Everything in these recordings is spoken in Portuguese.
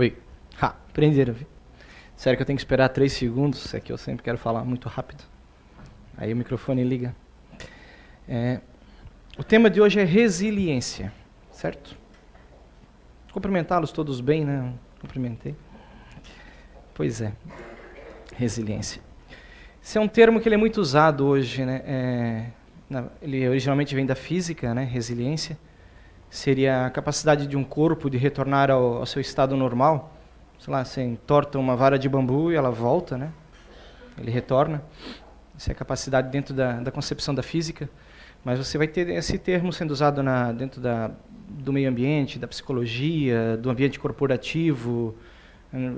Oi. Prenderam, viu? Sério que eu tenho que esperar 3 segundos, é que eu sempre quero falar muito rápido. Aí o microfone liga. O tema de hoje é resiliência, certo? Cumprimentá-los todos bem, né? Cumprimentei. Pois é, resiliência. Esse é um termo que ele é muito usado hoje, né? Ele originalmente vem da física, né? Resiliência. Seria a capacidade de um corpo de retornar ao seu estado normal. Sei lá, você entorta uma vara de bambu e ela volta, né? Ele retorna. Essa é a capacidade dentro da concepção da física. Mas você vai ter esse termo sendo usado dentro do meio ambiente, da psicologia, do ambiente corporativo.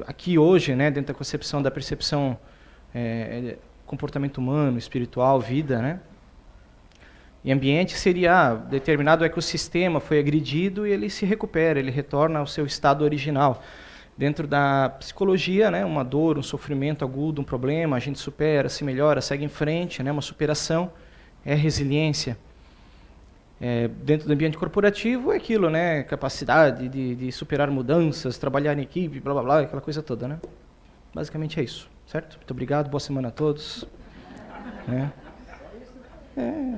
Aqui hoje, né, dentro da concepção da percepção comportamento humano, espiritual, vida, né? E ambiente seria determinado ecossistema, foi agredido e ele se recupera, ele retorna ao seu estado original. Dentro da psicologia, né, uma dor, um sofrimento agudo, um problema, a gente supera, se melhora, segue em frente, né, uma superação, é resiliência. Dentro do ambiente corporativo é aquilo, né, capacidade de superar mudanças, trabalhar em equipe, blá blá blá, aquela coisa toda, né? Basicamente é isso, certo? Muito obrigado, boa semana a todos.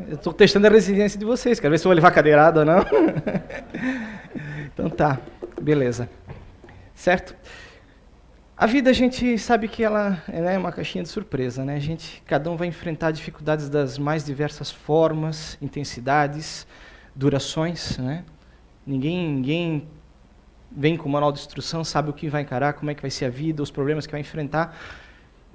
Eu estou testando a resiliência de vocês, quero ver se eu vou levar cadeirada ou não. Então tá, beleza. Certo? A vida a gente sabe que ela é uma caixinha de surpresa, né? Cada um vai enfrentar dificuldades das mais diversas formas, intensidades, durações, né? Ninguém vem com o manual de instrução, sabe o que vai encarar, como é que vai ser a vida, os problemas que vai enfrentar.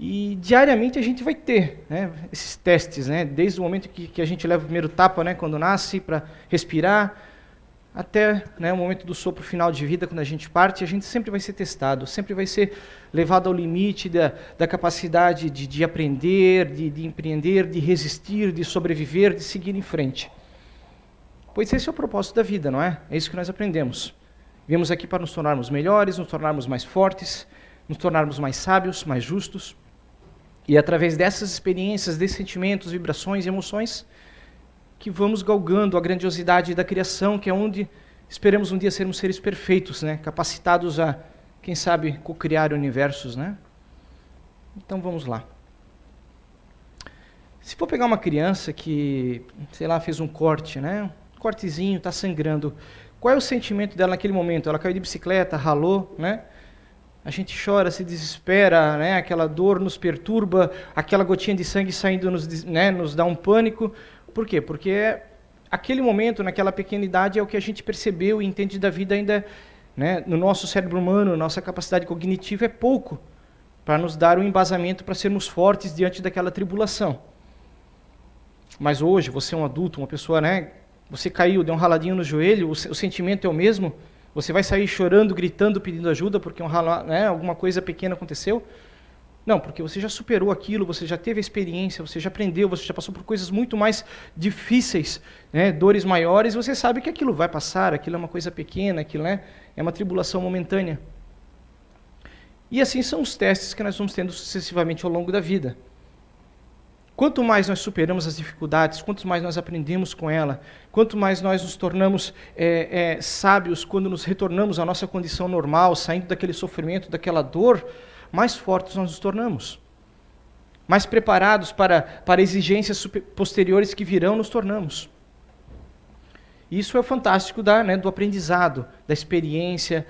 E diariamente a gente vai ter, né, esses testes, né? Desde o momento que a gente leva o primeiro tapa, né, quando nasce, para respirar, até, né, o momento do sopro final de vida, quando a gente parte, a gente sempre vai ser testado, sempre vai ser levado ao limite da capacidade de aprender, de empreender, de resistir, de sobreviver, de seguir em frente. Pois esse é o propósito da vida, não é? É isso que nós aprendemos. Viemos aqui para nos tornarmos melhores, nos tornarmos mais fortes, nos tornarmos mais sábios, mais justos. E através dessas experiências, desses sentimentos, vibrações e emoções, que vamos galgando a grandiosidade da criação, que é onde esperamos um dia sermos seres perfeitos, né? Capacitados a, quem sabe, co-criar universos, né? Então vamos lá. Se for pegar uma criança que, sei lá, fez um corte, né? Um cortezinho, está sangrando. Qual é o sentimento dela naquele momento? Ela caiu de bicicleta, ralou, né? A gente chora, se desespera, né? Aquela dor nos perturba, aquela gotinha de sangue saindo nos dá um pânico. Por quê? Porque aquele momento, naquela pequena idade, é o que a gente percebeu e entende da vida ainda, né, no nosso cérebro humano, nossa capacidade cognitiva é pouco para nos dar um embasamento para sermos fortes diante daquela tribulação. Mas hoje, você é um adulto, uma pessoa, né, você caiu, deu um raladinho no joelho, o sentimento é o mesmo, você vai sair chorando, gritando, pedindo ajuda porque alguma coisa pequena aconteceu? Não, porque você já superou aquilo, você já teve a experiência, você já aprendeu, você já passou por coisas muito mais difíceis, né, dores maiores, você sabe que aquilo vai passar, aquilo é uma coisa pequena, aquilo, né, é uma tribulação momentânea. E assim são os testes que nós vamos tendo sucessivamente ao longo da vida. Quanto mais nós superamos as dificuldades, quanto mais nós aprendemos com ela, quanto mais nós nos tornamos sábios quando nos retornamos à nossa condição normal, saindo daquele sofrimento, daquela dor, mais fortes nós nos tornamos. Mais preparados para exigências posteriores que virão, nos tornamos. Isso é o fantástico do aprendizado, da experiência,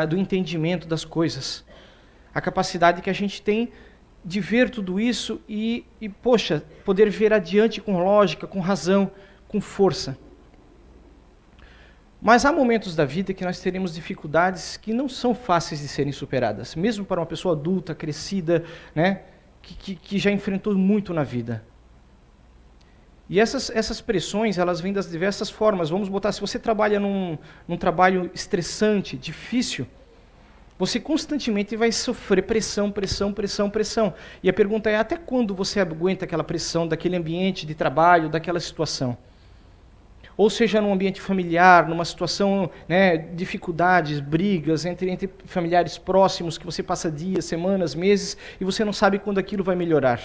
do entendimento das coisas. A capacidade que a gente tem de ver tudo isso e poder ver adiante com lógica, com razão, com força. Mas há momentos da vida que nós teremos dificuldades que não são fáceis de serem superadas, mesmo para uma pessoa adulta, crescida, né, que já enfrentou muito na vida. E essas pressões, elas vêm das diversas formas. Vamos botar, se você trabalha num trabalho estressante, difícil, você constantemente vai sofrer pressão. E a pergunta é, até quando você aguenta aquela pressão daquele ambiente de trabalho, daquela situação? Ou seja, num ambiente familiar, numa situação, né, dificuldades, brigas entre familiares próximos, que você passa dias, semanas, meses, e você não sabe quando aquilo vai melhorar.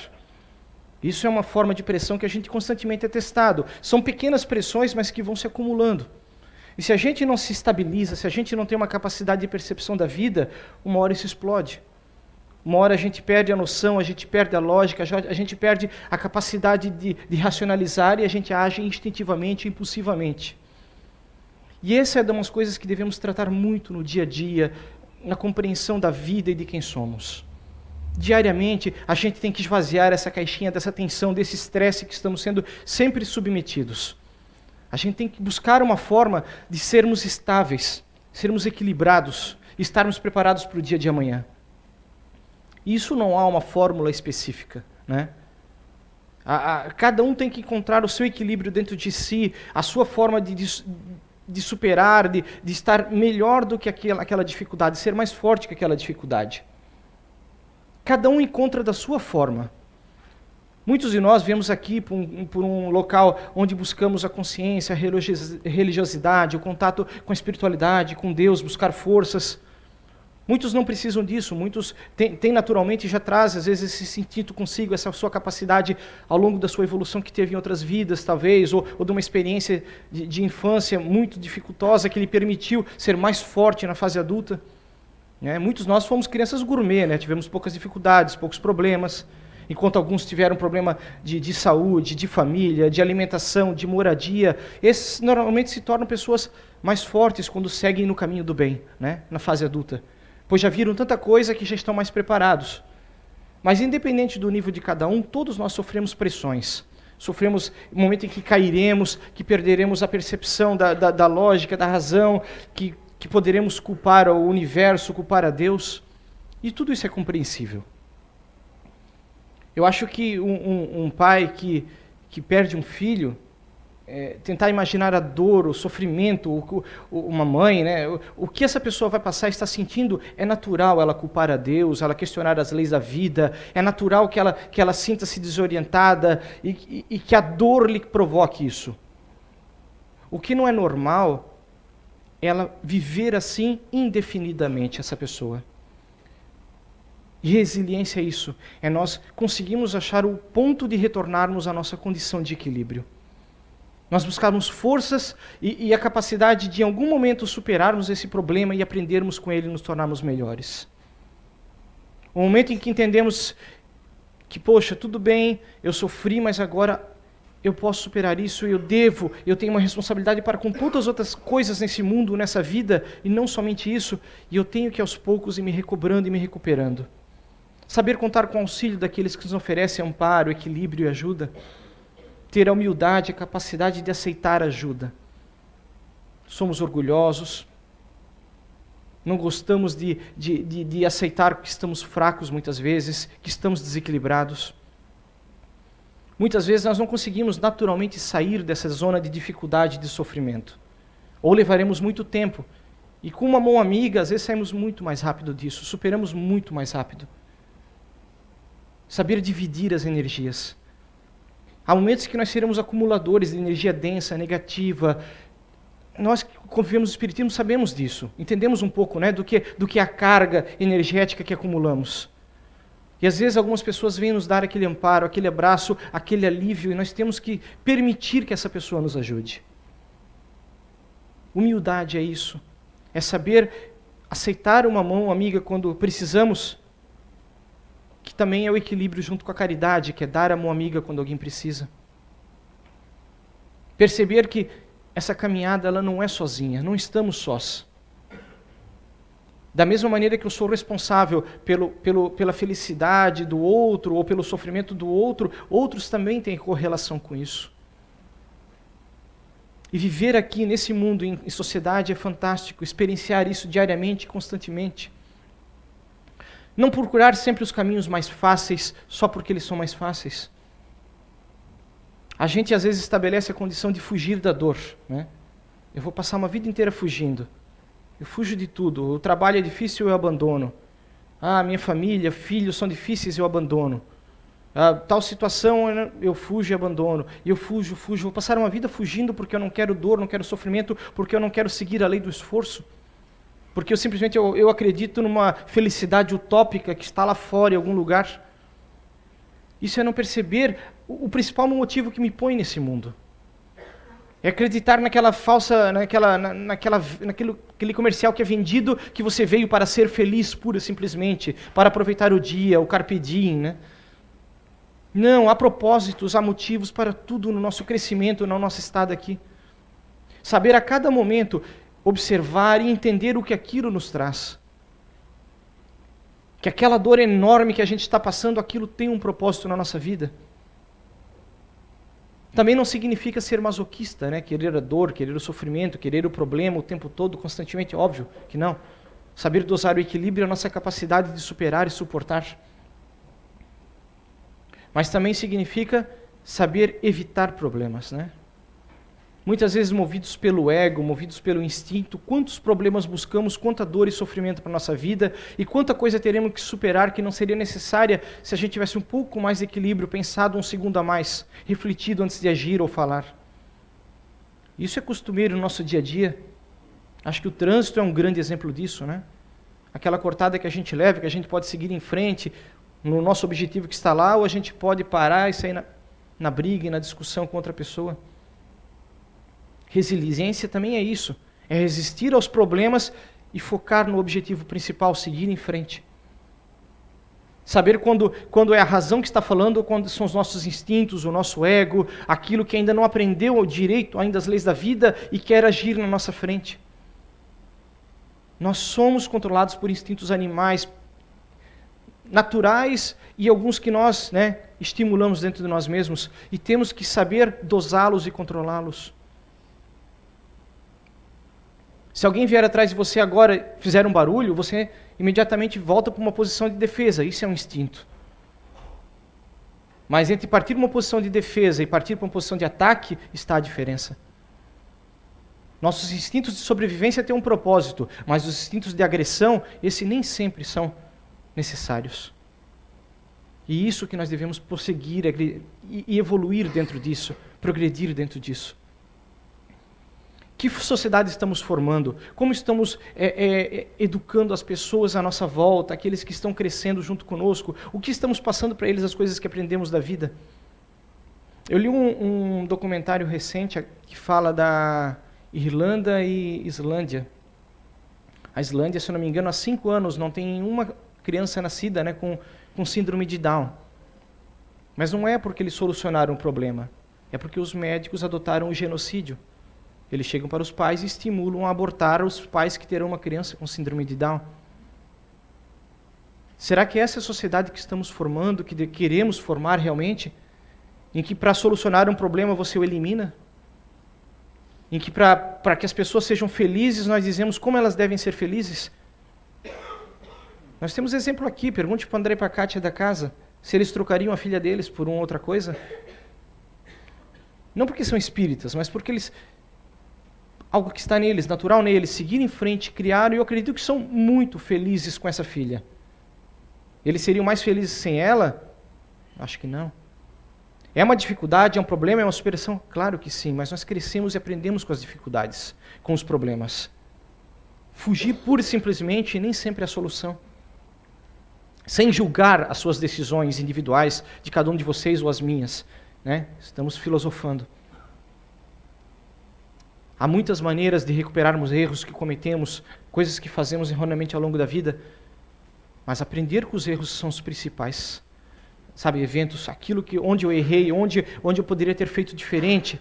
Isso é uma forma de pressão que a gente constantemente é testado. São pequenas pressões, mas que vão se acumulando. E se a gente não se estabiliza, se a gente não tem uma capacidade de percepção da vida, uma hora isso explode. Uma hora a gente perde a noção, a gente perde a lógica, a gente perde a capacidade de racionalizar e a gente age instintivamente, impulsivamente. E essa é uma das coisas que devemos tratar muito no dia a dia, na compreensão da vida e de quem somos. Diariamente, a gente tem que esvaziar essa caixinha dessa tensão, desse estresse que estamos sendo sempre submetidos. A gente tem que buscar uma forma de sermos estáveis, sermos equilibrados, estarmos preparados para o dia de amanhã. Isso não há uma fórmula específica, né? Cada um tem que encontrar o seu equilíbrio dentro de si, a sua forma de superar, de estar melhor do que aquela dificuldade, ser mais forte que aquela dificuldade. Cada um encontra da sua forma. Muitos de nós viemos aqui por um local onde buscamos a consciência, a religiosidade, o contato com a espiritualidade, com Deus, buscar forças. Muitos não precisam disso, muitos têm naturalmente, já trazem às vezes esse sentido consigo, essa sua capacidade ao longo da sua evolução que teve em outras vidas, talvez, ou de uma experiência de infância muito dificultosa que lhe permitiu ser mais forte na fase adulta. Muitos de nós fomos crianças gourmet, né? Tivemos poucas dificuldades, poucos problemas, enquanto alguns tiveram problema de saúde, de família, de alimentação, de moradia. Esses normalmente se tornam pessoas mais fortes quando seguem no caminho do bem, né? Na fase adulta. Pois já viram tanta coisa que já estão mais preparados. Mas independente do nível de cada um, todos nós sofremos pressões. Sofremos o momento em que cairemos, que perderemos a percepção da lógica, da razão, que poderemos culpar o universo, culpar a Deus. E tudo isso é compreensível. Eu acho que um pai que perde um filho, tentar imaginar a dor, o sofrimento, uma mãe, né? O que essa pessoa vai passar, está sentindo, é natural ela culpar a Deus, ela questionar as leis da vida, é natural que ela sinta-se desorientada e que a dor lhe provoque isso. O que não é normal é ela viver assim indefinidamente, essa pessoa. E resiliência é isso, é nós conseguimos achar o ponto de retornarmos à nossa condição de equilíbrio. Nós buscarmos forças e a capacidade de, em algum momento, superarmos esse problema e aprendermos com ele e nos tornarmos melhores. O momento em que entendemos que, poxa, tudo bem, eu sofri, mas agora eu posso superar isso, eu tenho uma responsabilidade para com tantas outras coisas nesse mundo, nessa vida, e não somente isso, e eu tenho que aos poucos ir me recobrando e me recuperando. Saber contar com o auxílio daqueles que nos oferecem amparo, equilíbrio e ajuda. Ter a humildade, a capacidade de aceitar ajuda. Somos orgulhosos, não gostamos de aceitar que estamos fracos muitas vezes, que estamos desequilibrados. Muitas vezes nós não conseguimos naturalmente sair dessa zona de dificuldade e de sofrimento. Ou levaremos muito tempo. E com uma mão amiga, às vezes saímos muito mais rápido disso, superamos muito mais rápido. Saber dividir as energias. Há momentos que nós seremos acumuladores de energia densa, negativa. Nós que convivemos no Espiritismo sabemos disso. Entendemos um pouco, né, do que é a carga energética que acumulamos. E às vezes algumas pessoas vêm nos dar aquele amparo, aquele abraço, aquele alívio, e nós temos que permitir que essa pessoa nos ajude. Humildade é isso. É saber aceitar uma mão amiga quando precisamos, que também é o equilíbrio junto com a caridade, que é dar a mão amiga quando alguém precisa. Perceber que essa caminhada ela não é sozinha, não estamos sós. Da mesma maneira que eu sou responsável pela felicidade do outro ou pelo sofrimento do outro, outros também têm correlação com isso. E viver aqui nesse mundo, em sociedade, é fantástico, experienciar isso diariamente, constantemente. Não procurar sempre os caminhos mais fáceis só porque eles são mais fáceis. A gente às vezes estabelece a condição de fugir da dor, né? Eu vou passar uma vida inteira fugindo. Eu fujo de tudo. O trabalho é difícil, eu abandono. Minha família, filhos são difíceis, eu abandono. Tal situação, eu fujo e abandono. E eu fujo. Vou passar uma vida fugindo porque eu não quero dor, não quero sofrimento, porque eu não quero seguir a lei do esforço. Porque eu simplesmente eu acredito numa felicidade utópica que está lá fora, em algum lugar. Isso é não perceber o principal motivo que me põe nesse mundo. É acreditar naquela falsa, naquele comercial que é vendido que você veio para ser feliz, pura e simplesmente, para aproveitar o dia, o carpe diem, né? Não, há propósitos, há motivos para tudo no nosso crescimento, no nosso estado aqui. Saber a cada momento observar e entender o que aquilo nos traz. Que aquela dor enorme que a gente está passando, aquilo tem um propósito na nossa vida. Também não significa ser masoquista, né? Querer a dor, querer o sofrimento, querer o problema o tempo todo, constantemente, óbvio que não. Saber dosar o equilíbrio é a nossa capacidade de superar e suportar. Mas também significa saber evitar problemas, né? Muitas vezes movidos pelo ego, movidos pelo instinto, quantos problemas buscamos, quanta dor e sofrimento para a nossa vida e quanta coisa teremos que superar que não seria necessária se a gente tivesse um pouco mais de equilíbrio, pensado um segundo a mais, refletido antes de agir ou falar. Isso é costumeiro no nosso dia a dia. Acho que o trânsito é um grande exemplo disso, né? Aquela cortada que a gente leva, que a gente pode seguir em frente no nosso objetivo que está lá, ou a gente pode parar e sair na briga e na discussão com outra pessoa. Resiliência também é isso. É resistir aos problemas e focar no objetivo principal, seguir em frente. Saber quando é a razão que está falando, ou quando são os nossos instintos, o nosso ego, aquilo que ainda não aprendeu direito ainda as leis da vida e quer agir na nossa frente. Nós somos controlados por instintos animais, naturais e alguns que nós, estimulamos dentro de nós mesmos e temos que saber dosá-los e controlá-los. Se alguém vier atrás de você agora e fizer um barulho, você imediatamente volta para uma posição de defesa. Isso é um instinto. Mas entre partir para uma posição de defesa e partir para uma posição de ataque, está a diferença. Nossos instintos de sobrevivência têm um propósito, mas os instintos de agressão, esses nem sempre são necessários. E isso que nós devemos prosseguir e evoluir dentro disso, progredir dentro disso. Que sociedade estamos formando? Como estamos educando as pessoas à nossa volta, aqueles que estão crescendo junto conosco? O que estamos passando para eles, as coisas que aprendemos da vida? Eu li um documentário recente que fala da Irlanda e Islândia. A Islândia, se eu não me engano, há 5 anos não tem uma criança nascida com síndrome de Down. Mas não é porque eles solucionaram o problema, é porque os médicos adotaram o genocídio. Eles chegam para os pais e estimulam a abortar os pais que terão uma criança com síndrome de Down. Será que essa é a sociedade que estamos formando, que queremos formar realmente? Em que para solucionar um problema você o elimina? Em que para que as pessoas sejam felizes nós dizemos como elas devem ser felizes? Nós temos exemplo aqui, pergunte para o André e para a Kátia da casa, se eles trocariam a filha deles por uma outra coisa. Não porque são espíritas, mas porque eles... algo que está neles, natural neles, seguir em frente, criar, e eu acredito que são muito felizes com essa filha. Eles seriam mais felizes sem ela? Acho que não. É uma dificuldade, é um problema, é uma superação? Claro que sim, mas nós crescemos e aprendemos com as dificuldades, com os problemas. Fugir pura e simplesmente nem sempre é a solução. Sem julgar as suas decisões individuais, de cada um de vocês ou as minhas, Estamos filosofando. Há muitas maneiras de recuperarmos erros que cometemos, coisas que fazemos erroneamente ao longo da vida, mas aprender com os erros são os principais. Sabe, eventos, onde eu errei, onde eu poderia ter feito diferente,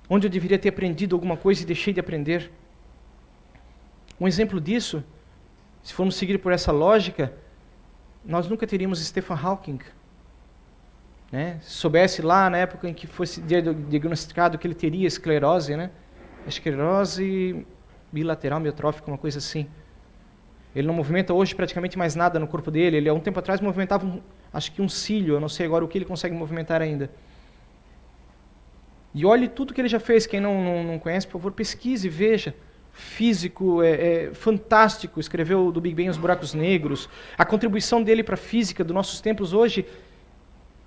onde eu deveria ter aprendido alguma coisa e deixei de aprender. Um exemplo disso, se formos seguir por essa lógica, nós nunca teríamos Stephen Hawking. Se soubesse lá na época em que fosse diagnosticado que ele teria esclerose, esclerose bilateral amiotrófica, uma coisa assim. Ele não movimenta hoje praticamente mais nada no corpo dele. Ele há um tempo atrás movimentava, acho que um cílio, eu não sei agora o que ele consegue movimentar ainda. E olhe tudo que ele já fez. Quem não conhece, por favor, pesquise, veja. Físico, fantástico, escreveu do Big Bang os buracos negros. A contribuição dele para a física dos nossos tempos hoje.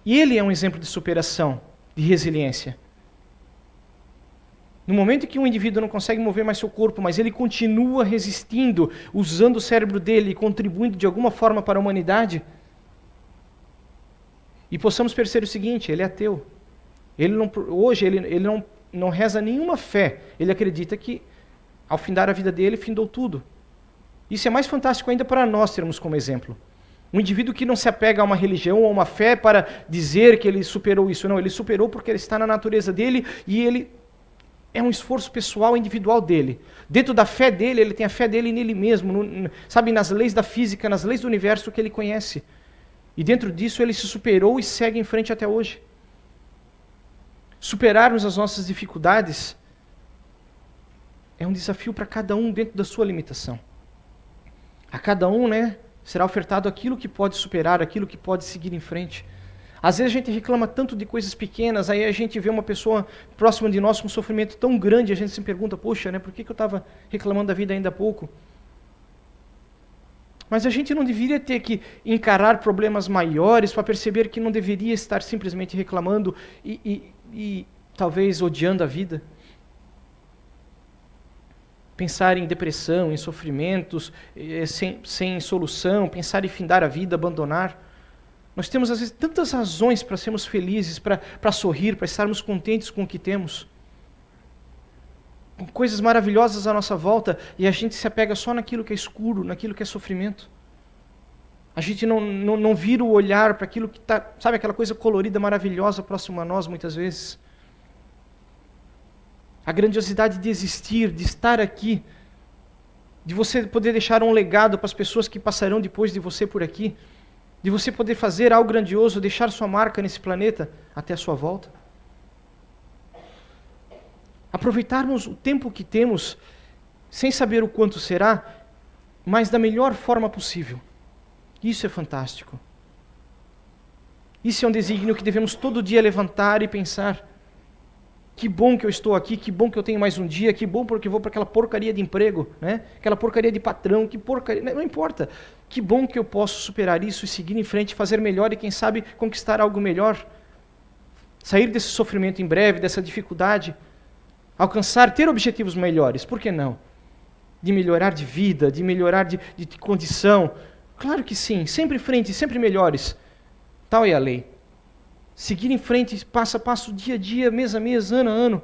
E ele é um exemplo de superação, de resiliência. No momento em que um indivíduo não consegue mover mais seu corpo, mas ele continua resistindo, usando o cérebro dele e contribuindo de alguma forma para a humanidade, e possamos perceber o seguinte, ele é ateu. Hoje ele não não reza nenhuma fé, ele acredita que ao findar a vida dele, findou tudo. Isso é mais fantástico ainda para nós termos como exemplo. Um indivíduo que não se apega a uma religião ou a uma fé para dizer que ele superou isso. Não, ele superou porque ele está na natureza dele e ele é um esforço pessoal, individual dele. Dentro da fé dele, ele tem a fé dele nele mesmo, sabe, nas leis da física, nas leis do universo que ele conhece. E dentro disso ele se superou e segue em frente até hoje. Superarmos as nossas dificuldades é um desafio para cada um dentro da sua limitação. A cada um, será ofertado aquilo que pode superar, aquilo que pode seguir em frente. Às vezes a gente reclama tanto de coisas pequenas, aí a gente vê uma pessoa próxima de nós com um sofrimento tão grande, a gente se pergunta, poxa, por que eu estava reclamando da vida ainda há pouco? Mas a gente não deveria ter que encarar problemas maiores para perceber que não deveria estar simplesmente reclamando e talvez odiando a vida. Pensar em depressão, em sofrimentos, sem solução, pensar em findar a vida, abandonar. Nós temos, às vezes, tantas razões para sermos felizes, para sorrir, para estarmos contentes com o que temos. Com coisas maravilhosas à nossa volta, e a gente se apega só naquilo que é escuro, naquilo que é sofrimento. A gente não vira o olhar para aquilo que está, sabe, aquela coisa colorida, maravilhosa, próximo a nós, muitas vezes. A grandiosidade de existir, de estar aqui, de você poder deixar um legado para as pessoas que passarão depois de você por aqui, de você poder fazer algo grandioso, deixar sua marca nesse planeta até a sua volta. Aproveitarmos o tempo que temos, sem saber o quanto será, mas da melhor forma possível. Isso é fantástico. Isso é um desígnio que devemos todo dia levantar e pensar. Que bom que eu estou aqui, que bom que eu tenho mais um dia, que bom porque eu vou para aquela porcaria de emprego, aquela porcaria de patrão, que porcaria, não importa. Que bom que eu posso superar isso e seguir em frente, fazer melhor e quem sabe conquistar algo melhor. Sair desse sofrimento em breve, dessa dificuldade, alcançar, ter objetivos melhores, por que não? De melhorar de vida, de melhorar de condição. Claro que sim, sempre em frente, sempre melhores. Tal é a lei. Seguir em frente, passo a passo, dia a dia, mês a mês, ano a ano.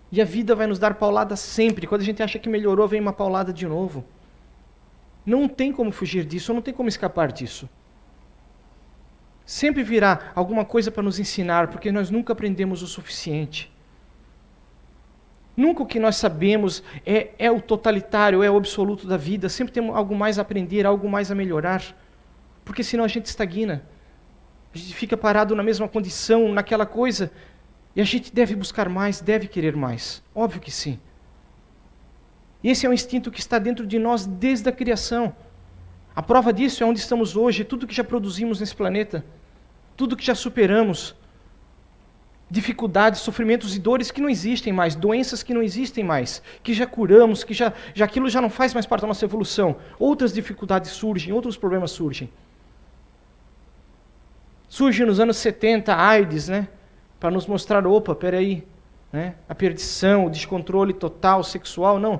E a vida vai nos dar paulada sempre. Quando a gente acha que melhorou, vem uma paulada de novo. Não tem como fugir disso, não tem como escapar disso. Sempre virá alguma coisa para nos ensinar, porque nós nunca aprendemos o suficiente. Nunca o que nós sabemos é o totalitário, é o absoluto da vida. Sempre temos algo mais a aprender, algo mais a melhorar. Porque senão a gente estagna. A gente fica parado na mesma condição, naquela coisa, e a gente deve buscar mais, deve querer mais. Óbvio que sim. E esse é um instinto que está dentro de nós desde a criação. A prova disso é onde estamos hoje, tudo que já produzimos nesse planeta, tudo que já superamos, dificuldades, sofrimentos e dores que não existem mais, doenças que não existem mais, que já curamos, que já aquilo já não faz mais parte da nossa evolução. Outras dificuldades surgem, outros problemas surgem. Surge nos anos 70 a AIDS, para nos mostrar, opa, peraí, a perdição, o descontrole total sexual, não.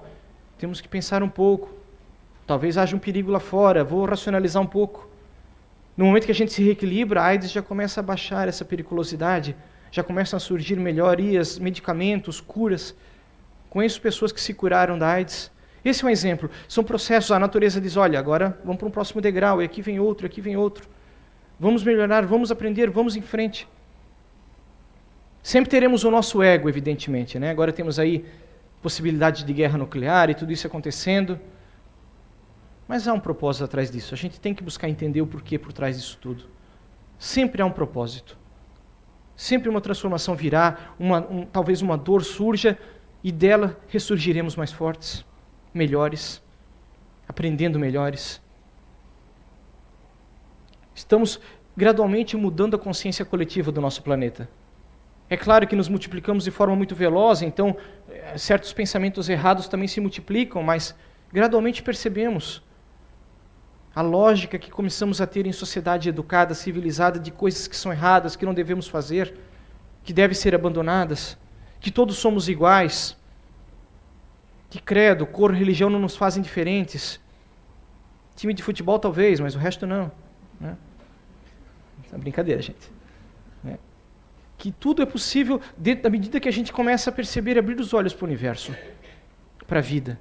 Temos que pensar um pouco. Talvez haja um perigo lá fora, vou racionalizar um pouco. No momento que a gente se reequilibra, a AIDS já começa a baixar essa periculosidade, já começam a surgir melhorias, medicamentos, curas. Conheço pessoas que se curaram da AIDS. Esse é um exemplo. São processos, a natureza diz, olha, agora vamos para um próximo degrau, e aqui vem outro, aqui vem outro. Vamos melhorar, vamos aprender, vamos em frente. Sempre teremos o nosso ego, evidentemente. Agora temos aí possibilidade de guerra nuclear e tudo isso acontecendo. Mas há um propósito atrás disso. A gente tem que buscar entender o porquê por trás disso tudo. Sempre há um propósito. Sempre uma transformação virá, talvez uma dor surja e dela ressurgiremos mais fortes, melhores, aprendendo melhores. Estamos gradualmente mudando a consciência coletiva do nosso planeta. É claro que nos multiplicamos de forma muito veloz, então certos pensamentos errados também se multiplicam, mas gradualmente percebemos a lógica que começamos a ter em sociedade educada, civilizada, de coisas que são erradas, que não devemos fazer, que devem ser abandonadas, que todos somos iguais, que credo, cor, religião não nos fazem diferentes. Time de futebol talvez, mas o resto não. É brincadeira, gente. que tudo é possível dentro da medida que a gente começa a perceber e abrir os olhos para o universo, para a vida.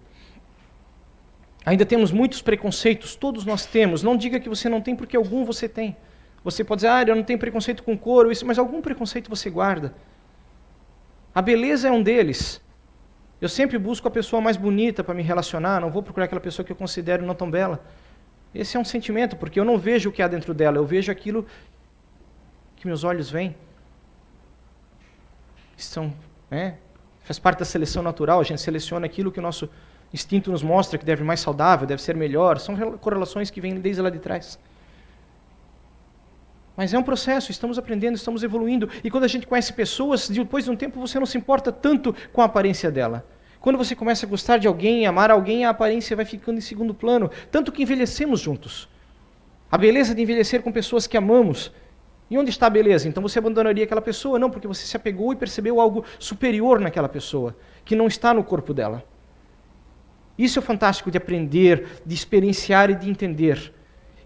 Ainda temos muitos preconceitos, todos nós temos. Não diga que você não tem, porque algum você tem. Você pode dizer, eu não tenho preconceito com couro, isso, mas algum preconceito você guarda. A beleza é um deles. Eu sempre busco a pessoa mais bonita para me relacionar, não vou procurar aquela pessoa que eu considero não tão bela. Esse é um sentimento, porque eu não vejo o que há dentro dela, eu vejo aquilo que meus olhos veem. Faz parte da seleção natural, a gente seleciona aquilo que o nosso instinto nos mostra que deve ser mais saudável, deve ser melhor. São correlações que vêm desde lá de trás. Mas é um processo, estamos aprendendo, estamos evoluindo. E quando a gente conhece pessoas, depois de um tempo você não se importa tanto com a aparência dela. Quando você começa a gostar de alguém, amar alguém, a aparência vai ficando em segundo plano. Tanto que envelhecemos juntos. A beleza de envelhecer com pessoas que amamos. E onde está a beleza? Então você abandonaria aquela pessoa? Não, porque você se apegou e percebeu algo superior naquela pessoa, que não está no corpo dela. Isso é fantástico de aprender, de experienciar e de entender.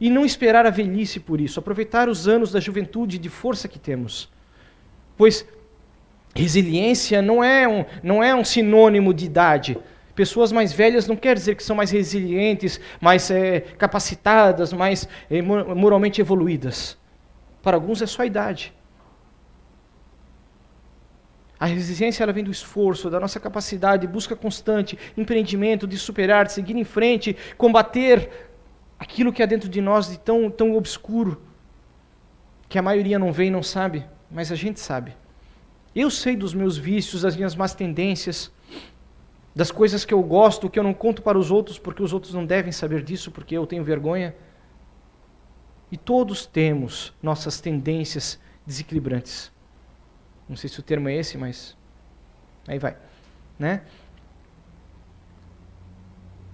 E não esperar a velhice por isso. Aproveitar os anos da juventude e de força que temos. Pois resiliência não é um sinônimo de idade. Pessoas mais velhas não quer dizer que são mais resilientes, mais capacitadas, mais moralmente evoluídas. Para alguns é só a idade. A resiliência ela vem do esforço, da nossa capacidade, busca constante, empreendimento, de superar, de seguir em frente, combater aquilo que há dentro de nós de tão obscuro, que a maioria não vê e não sabe, mas a gente sabe. Eu sei dos meus vícios, das minhas más tendências, das coisas que eu gosto, que eu não conto para os outros, porque os outros não devem saber disso, porque eu tenho vergonha. E todos temos nossas tendências desequilibrantes. Não sei se o termo é esse, mas aí vai, né?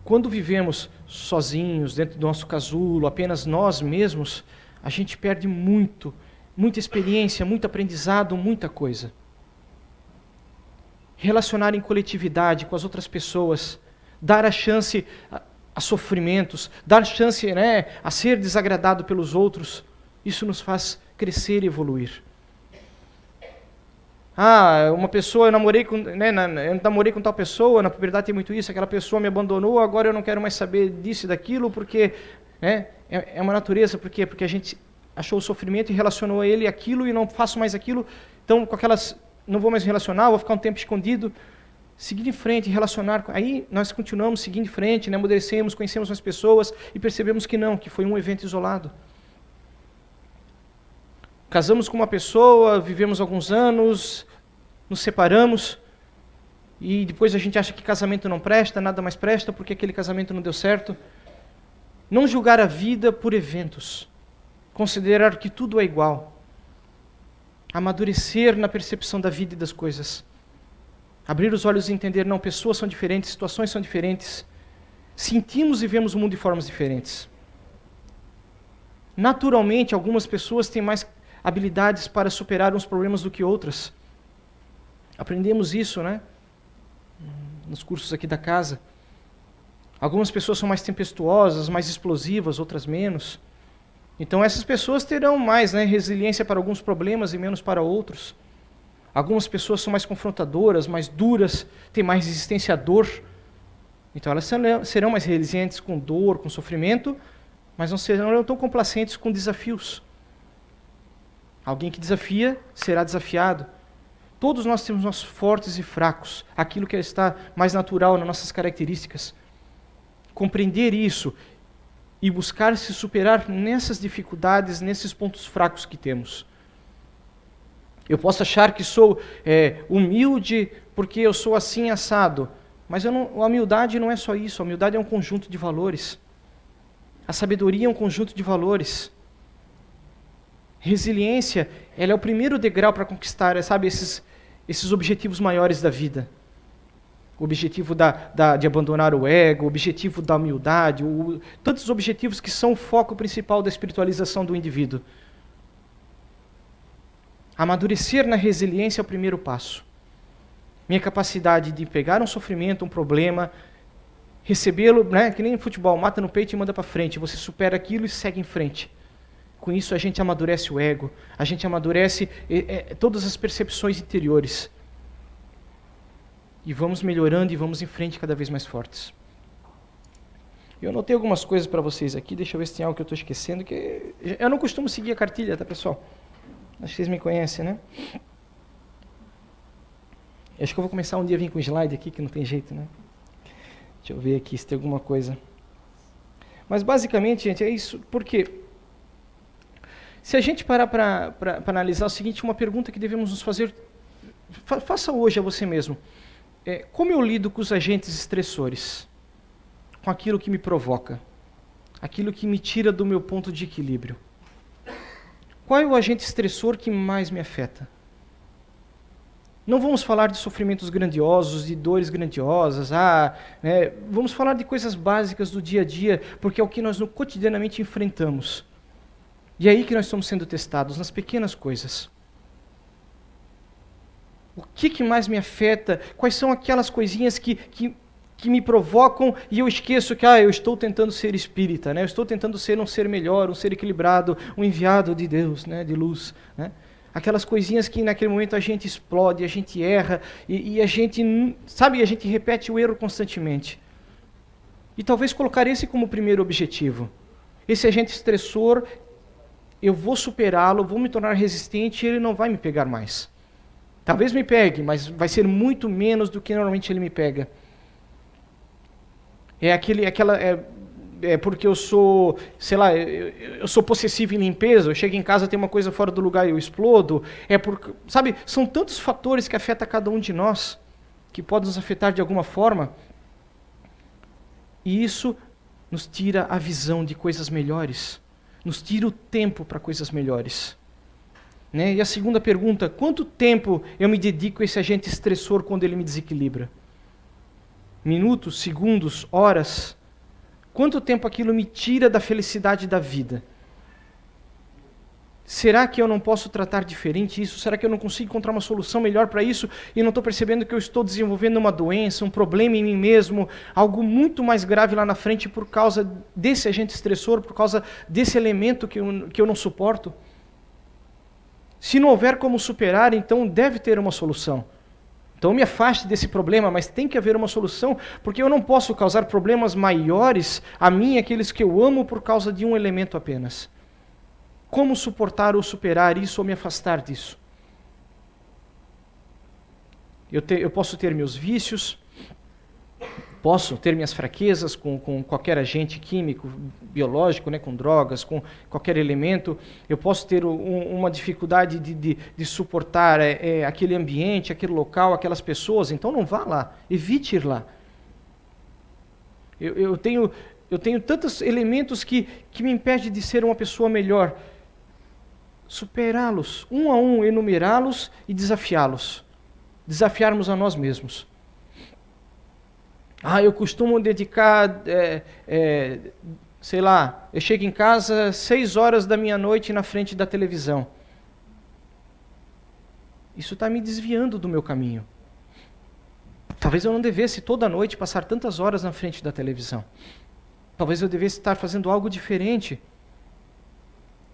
Quando vivemos sozinhos, dentro do nosso casulo, apenas nós mesmos, a gente perde muita experiência, muito aprendizado, muita coisa. Relacionar em coletividade com as outras pessoas, dar a chance a sofrimentos, dar chance a ser desagradado pelos outros, isso nos faz crescer e evoluir. Uma pessoa, eu namorei com tal pessoa, na puberdade tem muito isso, aquela pessoa me abandonou, agora eu não quero mais saber disso e daquilo, porque é uma natureza, por quê? Porque a gente achou o sofrimento e relacionou a ele aquilo e não faço mais aquilo, então com aquelas, não vou mais me relacionar, vou ficar um tempo escondido. Seguir em frente, relacionar, aí nós continuamos seguindo em frente, amadurecemos, conhecemos as pessoas e percebemos que não, que foi um evento isolado. Casamos com uma pessoa, vivemos alguns anos, nos separamos e depois a gente acha que casamento não presta, nada mais presta porque aquele casamento não deu certo. Não julgar a vida por eventos, considerar que tudo é igual. Amadurecer na percepção da vida e das coisas. Abrir os olhos e entender, não, pessoas são diferentes, situações são diferentes. Sentimos e vemos o mundo de formas diferentes. Naturalmente, algumas pessoas têm mais habilidades para superar uns problemas do que outras. Aprendemos isso, nos cursos aqui da casa. Algumas pessoas são mais tempestuosas, mais explosivas, outras menos. Então essas pessoas terão mais resiliência para alguns problemas e menos para outros. Algumas pessoas são mais confrontadoras, mais duras, têm mais resistência à dor. Então elas serão mais resilientes com dor, com sofrimento, mas não serão tão complacentes com desafios. Alguém que desafia será desafiado. Todos nós temos nossos fortes e fracos, aquilo que está mais natural nas nossas características. Compreender isso e buscar se superar nessas dificuldades, nesses pontos fracos que temos. Eu posso achar que sou humilde porque eu sou assim assado, mas a humildade não é só isso, a humildade é um conjunto de valores. A sabedoria é um conjunto de valores. Resiliência, ela é o primeiro degrau para conquistar, esses objetivos maiores da vida. O objetivo de abandonar o ego, o objetivo da humildade, todos os objetivos que são o foco principal da espiritualização do indivíduo. Amadurecer na resiliência é o primeiro passo. Minha capacidade de pegar um sofrimento, um problema, recebê-lo, que nem no futebol, mata no peito e manda para frente. Você supera aquilo e segue em frente. Com isso a gente amadurece o ego, a gente amadurece todas as percepções interiores. E vamos melhorando e vamos em frente cada vez mais fortes. Eu anotei algumas coisas para vocês aqui, deixa eu ver se tem algo que eu estou esquecendo, que eu não costumo seguir a cartilha, tá, pessoal? Acho que vocês me conhecem, né? Acho que eu vou começar um dia a vir com slide aqui, que não tem jeito, né? Deixa eu ver aqui se tem alguma coisa. Mas basicamente, gente, é isso, porque se a gente parar para analisar o seguinte, uma pergunta que devemos nos fazer, faça hoje a você mesmo. Como eu lido com os agentes estressores? Com aquilo que me provoca? Aquilo que me tira do meu ponto de equilíbrio? Qual é o agente estressor que mais me afeta? Não vamos falar de sofrimentos grandiosos, de dores grandiosas, vamos falar de coisas básicas do dia a dia, porque é o que nós cotidianamente enfrentamos. E é aí que nós estamos sendo testados, nas pequenas coisas. O que mais me afeta? Quais são aquelas coisinhas que me provocam e eu esqueço que eu estou tentando ser espírita, né? Eu estou tentando ser um ser melhor, um ser equilibrado, um enviado de Deus, né? De luz, né? Aquelas coisinhas que naquele momento a gente explode, a gente erra e a gente, sabe, a gente repete o erro constantemente. E talvez colocar esse como primeiro objetivo. Esse agente estressor, eu vou superá-lo, vou me tornar resistente e ele não vai me pegar mais. Talvez me pegue, mas vai ser muito menos do que normalmente ele me pega. Porque eu sou, sei lá, eu sou possessivo em limpeza, eu chego em casa, tem uma coisa fora do lugar e eu explodo. Sabe, são tantos fatores que afetam cada um de nós, que podem nos afetar de alguma forma. E isso nos tira a visão de coisas melhores, nos tira o tempo para coisas melhores. Né? E a segunda pergunta, quanto tempo eu me dedico a esse agente estressor quando ele me desequilibra? Minutos, segundos, horas? Quanto tempo aquilo me tira da felicidade da vida? Será que eu não posso tratar diferente isso? Será que eu não consigo encontrar uma solução melhor para isso e não estou percebendo que eu estou desenvolvendo uma doença, um problema em mim mesmo, algo muito mais grave lá na frente por causa desse agente estressor, por causa desse elemento que eu não suporto? Se não houver como superar, então deve ter uma solução. Então me afaste desse problema, mas tem que haver uma solução, porque eu não posso causar problemas maiores a mim e aqueles que eu amo por causa de um elemento apenas. Como suportar ou superar isso ou me afastar disso? Eu posso ter meus vícios, posso ter minhas fraquezas com qualquer agente químico, biológico, né, com drogas, com qualquer elemento. Eu posso ter uma dificuldade de suportar aquele ambiente, aquele local, aquelas pessoas. Então não vá lá, evite ir lá. Eu tenho tantos elementos que me impedem de ser uma pessoa melhor. Superá-los, um a um, enumerá-los e desafiá-los. Desafiarmos a nós mesmos. Eu costumo dedicar, sei lá, eu chego em casa 6 horas da minha noite na frente da televisão. Isso está me desviando do meu caminho. Talvez eu não devesse toda noite passar tantas horas na frente da televisão. Talvez eu devesse estar fazendo algo diferente.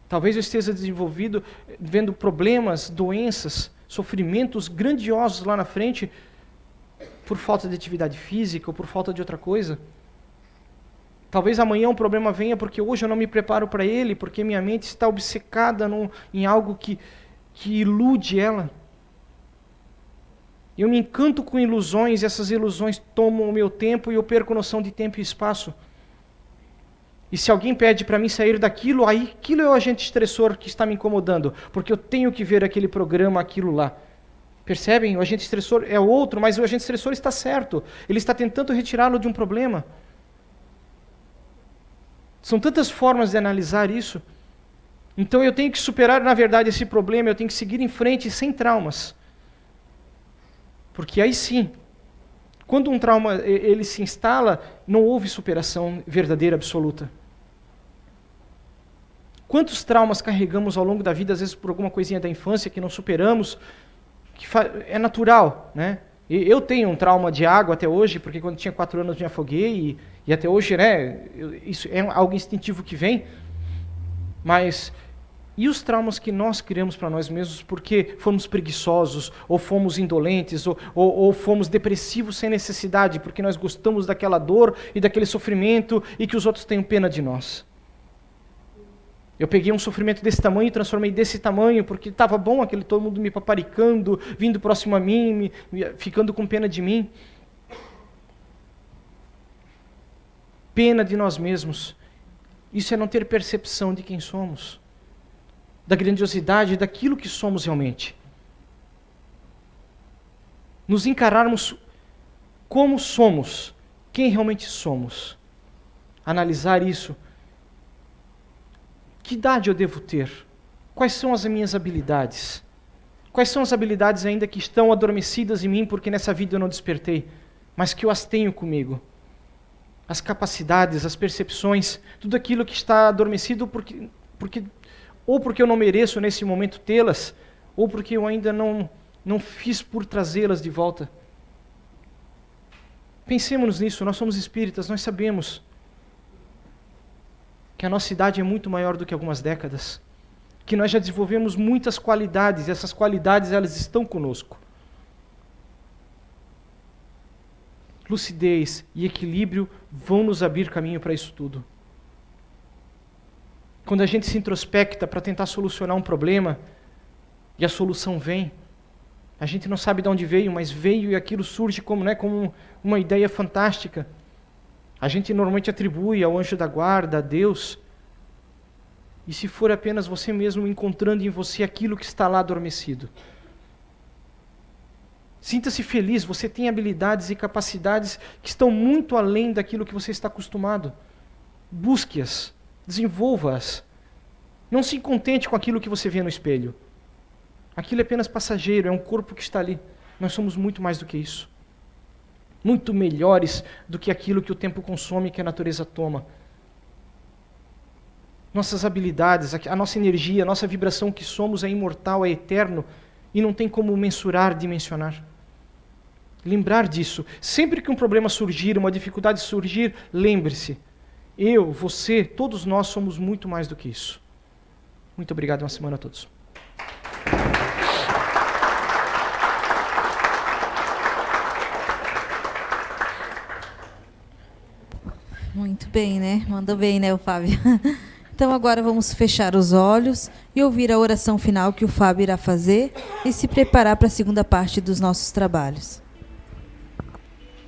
Talvez eu esteja vendo problemas, doenças, sofrimentos grandiosos lá na frente, por falta de atividade física ou por falta de outra coisa. Talvez amanhã um problema venha porque hoje eu não me preparo para ele, porque minha mente está obcecada em algo que ilude ela. Eu me encanto com ilusões e essas ilusões tomam o meu tempo e eu perco noção de tempo e espaço. E se alguém pede para mim sair daquilo, aí aquilo é o agente estressor que está me incomodando, porque eu tenho que ver aquele programa, aquilo lá. Percebem? O agente estressor é outro, mas o agente estressor está certo. Ele está tentando retirá-lo de um problema. São tantas formas de analisar isso. Então eu tenho que superar, na verdade, esse problema, eu tenho que seguir em frente sem traumas. Porque aí sim, quando um trauma ele se instala, não houve superação verdadeira, absoluta. Quantos traumas carregamos ao longo da vida, às vezes por alguma coisinha da infância que não superamos, que é natural, né? Eu tenho um trauma de água até hoje, porque quando tinha 4 anos me afoguei e até hoje, né, isso é algo instintivo que vem, mas E os traumas que nós criamos para nós mesmos porque fomos preguiçosos, ou fomos indolentes, ou fomos depressivos sem necessidade, porque nós gostamos daquela dor e daquele sofrimento e que os outros tenham pena de nós. Eu peguei um sofrimento desse tamanho e transformei desse tamanho porque estava bom aquele todo mundo me paparicando, vindo próximo a mim, ficando com pena de mim. Pena de nós mesmos. Isso é não ter percepção de quem somos, da grandiosidade daquilo que somos realmente. Nos encararmos como somos, quem realmente somos. Analisar isso. Que idade eu devo ter? Quais são as minhas habilidades? Quais são as habilidades ainda que estão adormecidas em mim porque nessa vida eu não despertei, mas que eu as tenho comigo? As capacidades, as percepções, tudo aquilo que está adormecido ou porque eu não mereço nesse momento tê-las, ou porque eu ainda não fiz por trazê-las de volta. Pensemos nisso, nós somos espíritas, nós sabemos que a nossa idade é muito maior do que algumas décadas, que nós já desenvolvemos muitas qualidades, e essas qualidades elas estão conosco. Lucidez e equilíbrio vão nos abrir caminho para isso tudo. Quando a gente se introspecta para tentar solucionar um problema, e a solução vem, a gente não sabe de onde veio, mas veio e aquilo surge como uma ideia fantástica. A gente normalmente atribui ao anjo da guarda, a Deus, e se for apenas você mesmo encontrando em você aquilo que está lá adormecido. Sinta-se feliz, você tem habilidades e capacidades que estão muito além daquilo que você está acostumado. Busque-as, desenvolva-as. Não se contente com aquilo que você vê no espelho. Aquilo é apenas passageiro, é um corpo que está ali. Nós somos muito mais do que isso. Muito melhores do que aquilo que o tempo consome, que a natureza toma. Nossas habilidades, a nossa energia, a nossa vibração que somos é imortal, é eterno e não tem como mensurar, dimensionar. Lembrar disso. Sempre que um problema surgir, uma dificuldade surgir, lembre-se. Eu, você, todos nós somos muito mais do que isso. Muito obrigado, uma semana a todos. Muito bem, né? Mandou bem, né, o Fábio? Então agora vamos fechar os olhos e ouvir a oração final que o Fábio irá fazer e se preparar para a segunda parte dos nossos trabalhos.